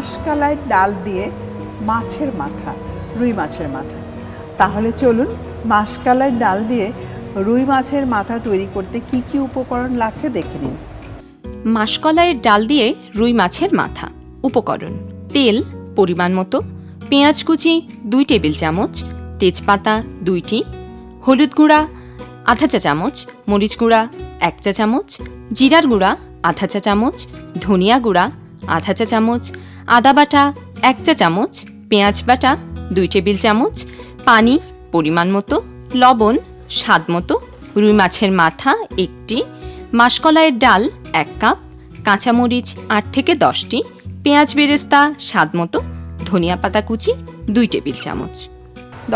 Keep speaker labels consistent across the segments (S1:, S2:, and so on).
S1: মাসকালাই ডাল দিয়ে মাছের মাথা, রুই মাছের মাথা। তাহলে চলুন মাসকালাই ডাল দিয়ে রুই মাছের মাথা তৈরি করতে কি কি উপকরণ লাগছে দেখে নিন।
S2: মাসকলাইয়ের ডাল দিয়ে রুই মাছের মাথা। উপকরণ: তেল পরিমাণ মতো, পেঁয়াজ কুচি 2 টেবিল চামচ, তেজপাতা 2টি, হলুদ গুঁড়া আধা চা চামচ, মরিচ গুঁড়া 1 চা চামচ, জিরার গুঁড়া আধা চা চামচ, ধনিয়া গুঁড়া আধা চা চামচ, আদা বাটা 1 চা চামচ, পেঁয়াজ বাটা 2 টেবিল চামচ, পানি পরিমাণ মতো, লবণ স্বাদ মতো, রুই মাছের মাথা 1টি, মাসকলাইয়ের ডাল 1 কাপ, কাঁচামরিচ 8 থেকে 10টি, পেঁয়াজ বেরেস্তা স্বাদ মতো, ধনিয়া পাতা কুচি 2 টেবিল চামচ।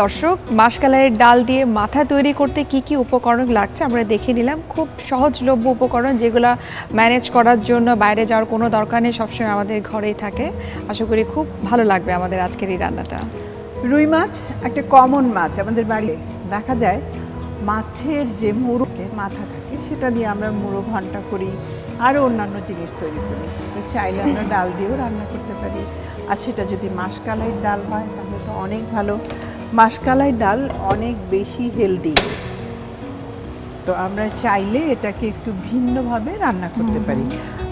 S3: দর্শক, মাসকালাইয়ের ডাল দিয়ে মাথা তৈরি করতে কি কি উপকরণ লাগছে আমরা দেখে নিলাম। খুব সহজলভ্য উপকরণ, যেগুলো ম্যানেজ করার জন্য বাইরে যাওয়ার কোনো দরকার নেই, সবসময় আমাদের ঘরেই থাকে। আশা করি খুব ভালো লাগবে আমাদের আজকের এই রান্নাটা।
S1: রুই মাছ একটা কমন মাছ, আমাদের বাড়িতে দেখা যায়। মাছের যে মুড়োকে মাথা থাকে সেটা দিয়ে আমরা মুড়ো ঘন্টা করি, আরও অন্যান্য জিনিস তৈরি করি। তো চাইলে আমরা ডাল দিয়েও রান্না করতে পারি। আর সেটা যদি মাসকালাইয়ের ডাল হয় তাহলে তো অনেক ভালো। মাসকালাইয়ের ডাল অনেক বেশি হেলদি, তো আমরা চাইলে এটাকে একটু ভিন্নভাবে রান্না করতে পারি।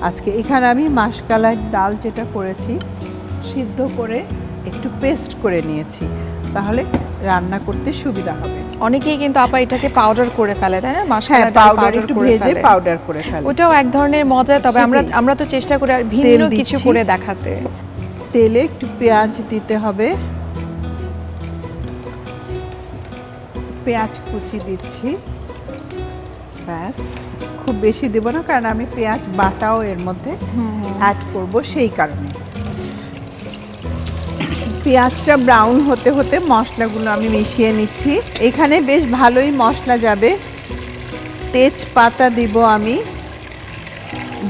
S1: আজকে এখানে আমি মাসকালাইয়ের ডাল যেটা করেছি, সিদ্ধ করে একটু পেস্ট করে নিয়েছি, তাহলে রান্না করতে সুবিধা হবে।
S3: অনেকেই কিন্তু আপা এটাকে পাউডার করে ফেলে, তাই না?
S1: হ্যাঁ,
S3: মাসকালাইটা
S1: পাউডার একটু ভেজে পাউডার করে ফেলে,
S3: ওটাও এক ধরনের মজা। তবে আমরা তো চেষ্টা করি আর ভিন্ন কিছু করে দেখাতে।
S1: তেলে একটু পেঁয়াজ দিতে হবে, পেঁয়াজ কুচি দিচ্ছি, ব্যাস। খুব বেশি দেব না, কারণ আমি পেঁয়াজ বাটাও এর মধ্যে অ্যাড করব, সেই কারণে। পেঁয়াজটা ব্রাউন হতে হতে মশলাগুলো আমি মিশিয়ে নিচ্ছি। এখানে বেশ ভালোই মশলা যাবে। তেজপাতা দিব আমি,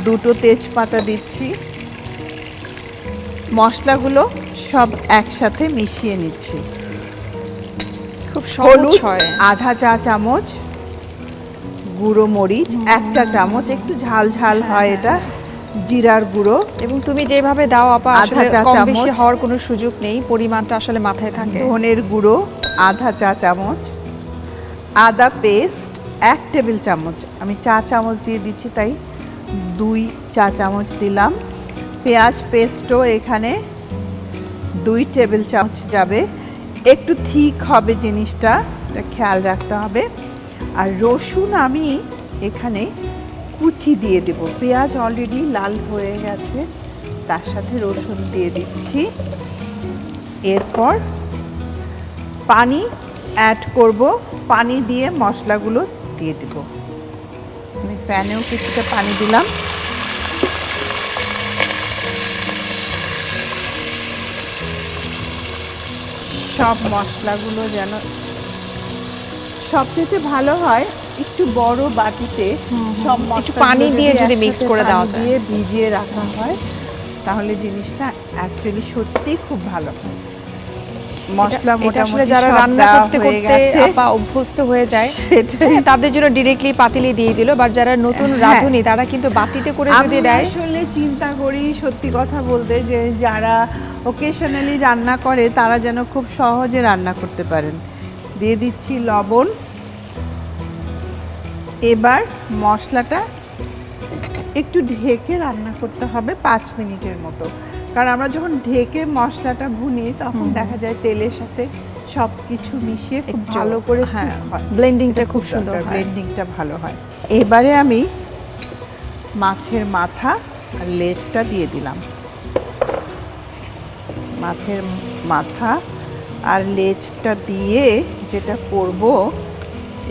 S1: 2টো তেজপাতা দিচ্ছি। মশলাগুলো সব একসাথে মিশিয়ে নিচ্ছি।
S3: খুব সহজ হয়।
S1: আধা চা চামচ, গুঁড়ো মরিচ 1 চা চামচ, একটু ঝাল ঝাল হয় এটা, জিরার গুঁড়ো।
S3: এবং তুমি যেভাবে দাও আপা,
S1: আধা
S3: আসলে
S1: চা
S3: কম
S1: চামচ।
S3: বেশি হওয়ার কোনো সুযোগ নেই, পরিমাণটা আসলে মাথায় থাকে।
S1: ধনের গুঁড়ো আধা চা চামচ, আদা পেস্ট 1 টেবিল চামচ, আমি চা চামচ দিয়ে দিচ্ছি তাই 2 চা চামচ দিলাম। পেঁয়াজ পেস্টও এখানে 2 টেবিল চামচ যাবে। একটু ঠিক হবে জিনিসটা, এটা খেয়াল রাখতে হবে। আর রসুন আমি এখানে কুচি দিয়ে দেব। পেঁয়াজ অলরেডি লাল হয়ে গেছে, তার সাথে রসুন দিয়ে দিচ্ছি। এরপর পানি অ্যাড করব, পানি দিয়ে মশলাগুলো দিয়ে দেব। আমি প্যানেও কিছুটা পানি দিলাম। সব মশলাগুলো যেন, সবচেয়ে ভালো হয় একটু বড় বাটিতে সব মশলা
S3: পানি দিয়ে যদি মিক্স করে দেওয়া যায়,
S1: দিয়ে ভিজিয়ে রাখা হয়, তাহলে জিনিসটা অ্যাকচুয়ালি সত্যিই খুব ভালো হয়। মশলা মোটামুটি
S3: যারা রান্না করতে করতে আপা অভ্যস্ত হয়ে যায়, তাদের জন্য ডিরেক্টলি পাতিলে দিয়ে দিল। বাট যারা নতুন রাঁধুনি, তারা কিন্তু বাটিতে করে যদি দেয়।
S1: আসলে চিন্তা করি সত্যি কথা বলতে, যে যারা ওকেশনালি রান্না করে তারা যেন খুব সহজে রান্না করতে পারেন। দিয়ে দিচ্ছি লবণ। এবার মশলাটা একটু ঢেকে রান্না করতে হবে 5 মিনিটের মতো, কারণ আমরা যখন ঢেকে মশলাটা ভুনি তখন দেখা যায় তেলের সাথে সব কিছু মিশিয়ে খুব ভালো করে
S3: ব্লেন্ডিংটা খুব সুন্দর হয়,
S1: ব্লেন্ডিংটা ভালো হয়। এবারে আমি মাছের মাথা আর লেজটা দিয়ে দিলাম। মাছের মাথা আর লেজটা দিয়ে যেটা করব,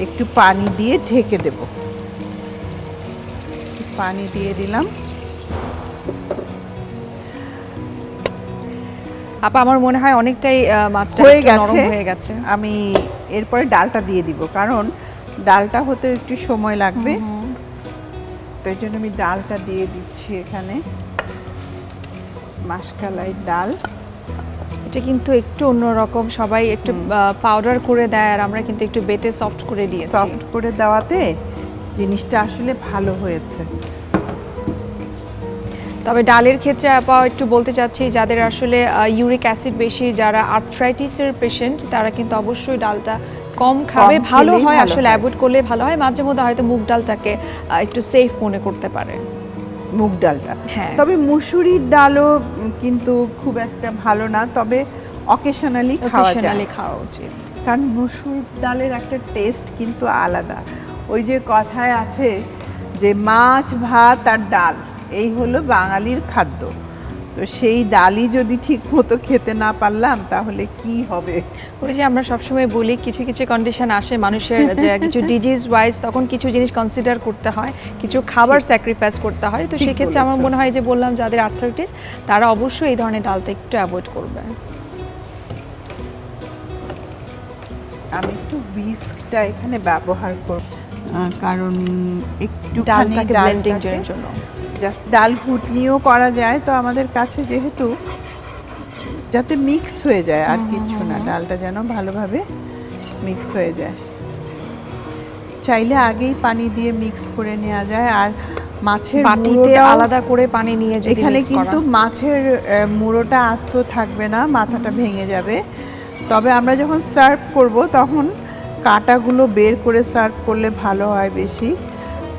S1: একটু পানি দিয়ে ঢেকে দেব। পানি দিয়ে দিলাম।
S3: আপা আমার মনে হয় অনেকটাই মাছটা নরম হয়ে গেছে।
S1: আমি এরপরে ডালটা দিয়ে দিব, কারণ ডালটা হতে একটু সময় লাগবে, তাই জন্য আমি ডালটা দিয়ে দিচ্ছি এখানে। মাসকালাইয়ের ডাল
S3: এটা কিন্তু একটু অন্যরকম, সবাই একটু পাউডার করে দেয়, আর আমরা কিন্তু একটু বেটে সফট করে দিয়েছি।
S1: সফট করে দেওয়াতে জিনিসটা আসলে ভালো হয়েছে।
S3: তবে ডালের ক্ষেত্রে আপা একটু বলতে চাচ্ছি, যাদের আসলে ইউরিক অ্যাসিড বেশি, যারা আর্থ্রাইটিসের পেশেন্ট, তারা কিন্তু অবশ্যই ডালটা কম খাবে, ভালো হয় আসলে অ্যাভয়েড করলে ভালো হয়। মাঝে মধ্যে হয়তো মুগ ডালটাকে একটু সেফ মনে করতে পারে
S1: মুগ ডালটা।
S3: হ্যাঁ,
S1: তবে মুসুরির ডালও কিন্তু খুব একটা ভালো না, তবে অকেশনালি
S3: খাওয়া উচিত,
S1: কারণ মসুর ডালের একটা টেস্ট কিন্তু আলাদা। ওই যে কথায় আছে যে মাছ ভাত আর ডাল এই হলো বাঙালির খাদ্য, তো সেই ডালই যদি ঠিক মতো খেতে না পারলাম তাহলে কি হবে।
S3: ওই যে আমরা সবসময় বলি কিছু কিছু কন্ডিশন আসে মানুষের, যে কিছু ডিজিজ ওয়াইজ তখন কিছু জিনিস কনসিডার করতে হয়, কিছু খাবার স্যাক্রিফাইস করতে হয়। তো সেক্ষেত্রে আমার মনে হয় যে বললাম যাদের আর্থ্রাইটিস তারা অবশ্যই এই ধরনের ডালটা একটু অ্যাভয়েড করবে।
S1: আমি একটু হুইস্কটা এখানে ব্যবহার করব, কারণ একটু
S3: ডালটাকে ব্লেন্ডিং এর জন্য
S1: জাস্ট ডাল ঘুটনিও করা যায়, তো আমাদের কাছে যেহেতু যাতে মিক্স হয়ে যায় আর কিছু না, ডালটা যেন ভালোভাবে মিক্স হয়ে যায়। চাইলে আগেই পানি দিয়ে মিক্স করে নেওয়া যায়, আর মাছের
S3: বাটিতে আলাদা করে পানি নিয়ে যদি
S1: এখানে কিন্তু মাছের মুড়োটা আস্ত থাকবে না, মাথাটা ভেঙে যাবে। তবে আমরা যখন সার্ভ করব তখন কাঁটাগুলো বের করে সার্ভ করলে ভালো হয় বেশি।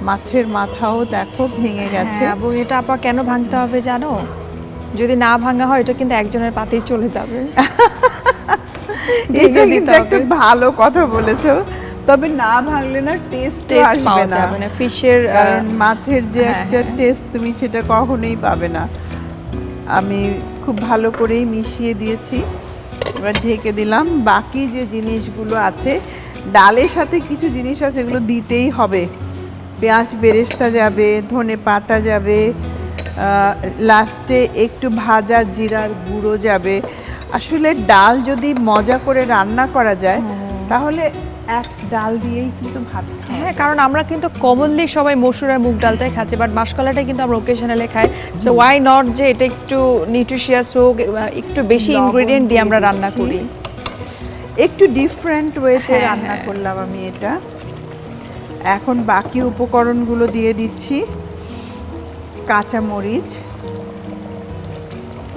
S1: মাছের মাথাও দেখো ভেঙে গেছে।
S3: এবং এটা আপা কেন ভাঙতে হবে জানো? যদি না ভাঙা হয় এটা কিন্তু একজনের পাতেই চলে যাবে।
S1: এটা কিন্তু একটা ভালো কথা বলেছো, তবে না ভাঙলে না টেস্ট আসবে না
S3: ফিশের,
S1: মাছের যে একটা টেস্ট তুমি সেটা কখনোই পাবে না। আমি খুব ভালো করেই মিশিয়ে দিয়েছি, এবার ঢেকে দিলাম। বাকি যে জিনিসগুলো আছে ডালের সাথে কিছু জিনিস আছে এগুলো দিতেই হবে। পেঁয়াজ বেরেস্তা যাবে, ধনে পাতা যাবে, লাস্টে একটু ভাজা জিরার গুঁড়ো যাবে। আসলে ডাল যদি মজা করে রান্না করা যায় তাহলে এক ডাল দিয়েই কিন্তু ভাত খাওয়া।
S3: হ্যাঁ, কারণ আমরা কিন্তু কমনলি সবাই মসুর আর মুগ ডালটাই খাচ্ছি, বাট মাসকলাইটা কিন্তু আমরা ওকেশনালি খাই। সো ওয়াই নট যে এটা একটু নিউট্রিশিয়াস হোক, একটু বেশি ইনগ্রেডিয়েন্ট দিয়ে আমরা রান্না করি,
S1: একটু ডিফারেন্ট ওয়েতে রান্না করলাম আমি এটা। এখন বাকি উপকরণগুলো দিয়ে দিচ্ছি। কাঁচা মরিচ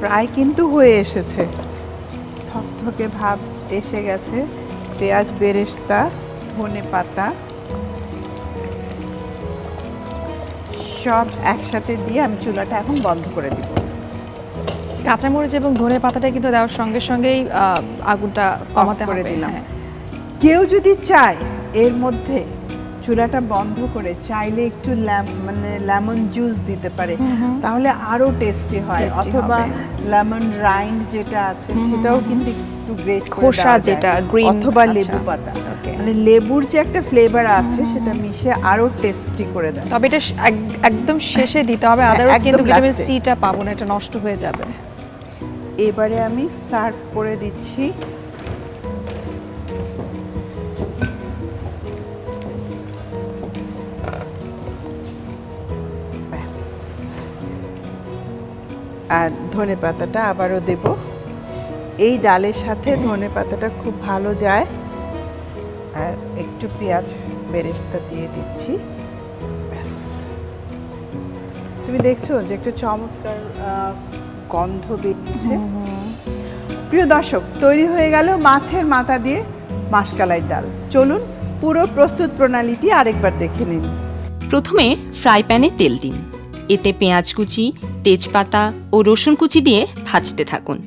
S1: প্রায় কিন্তু হয়ে এসেছে, থকথকে ভাব এসে গেছে। পেঁয়াজ বেরেস্তা, ধনে পাতা সব একসাথে দিয়ে আমি চুলাটা এখন বন্ধ করে দিব।
S3: কাঁচামরিচ এবং ধনে পাতাটা কিন্তু দেওয়ার সঙ্গে সঙ্গেই আগুনটা কমাতে
S1: করে
S3: হবে।
S1: দিলাম। কেউ যদি চায় এর মধ্যে চুলাটা বন্ধ করে চাইলে একটু লেমন জুস দিতে পারে, তাহলে আরো টেস্টি হয়। অথবা লেমন রাইন্ড যেটা আছে সেটাও কিন্তু একটু গ্রেট
S3: খোসা যেটা গ্রিন,
S1: অথবা লেবু পাতা, মানে লেবুর যে একটা ফ্লেভার আছে সেটা মিশে আরো টেস্টি করে দেয়।
S3: তবে এটা একদম শেষে দিতে হবে, আদারওয়াইজ কিন্তু ভিটামিন সিটা পাবো না, এটা নষ্ট হয়ে যাবে।
S1: এবারে আমি সার্ভ করে দিচ্ছি। আর ধনে পাতাটা আবারও দেব। এই ডালের সাথে ধনে পাতাটা খুব ভালো যায়। আর একটু পেঁয়াজ বেরেস্তা দিয়ে দিচ্ছি। তুমি দেখছো যে একটা চমৎকার গন্ধ বেরিয়েছে। প্রিয় দর্শক, তৈরি হয়ে গেল মাছের মাথা দিয়ে মাসকলাইয়ের ডাল। চলুন পুরো প্রস্তুত প্রণালীটি আরেকবার দেখে নিন।
S2: প্রথমে ফ্রাই প্যানে তেল দিন, এতে পেঁয়াজ কুচি, তেজপাতা ও রসুন কুচি দিয়ে ভাজতে থাকুন।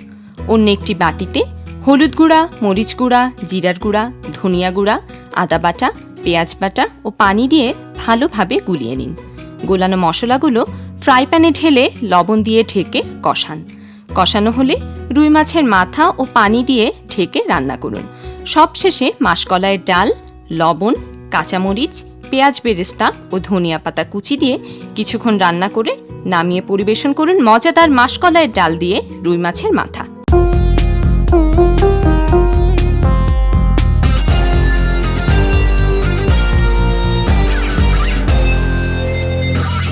S2: অন্য একটি বাটিতে হলুদ গুঁড়া, মরিচ গুঁড়া, জিরার গুঁড়া, ধনিয়া গুঁড়া, আদা বাটা, পেঁয়াজ বাটা ও পানি দিয়ে ভালোভাবে গুলিয়ে নিন। গোলানো মশলাগুলো ফ্রাই প্যানে ঢেলে লবণ দিয়ে ঢেকে কষান। কষানো হলে রুই মাছের মাথা ও পানি দিয়ে ঢেকে রান্না করুন। সবশেষে মাসকলাইয়ের ডাল, লবণ, কাঁচামরিচ, পেঁয়াজ বেরেস্তা ও ধনিয়া পাতা কুচি দিয়ে কিছুক্ষণ রান্না করে নামিয়ে পরিবেশন করুন মজাদার মাসকলাইয়ের ডাল দিয়ে রুই মাছের মাথা।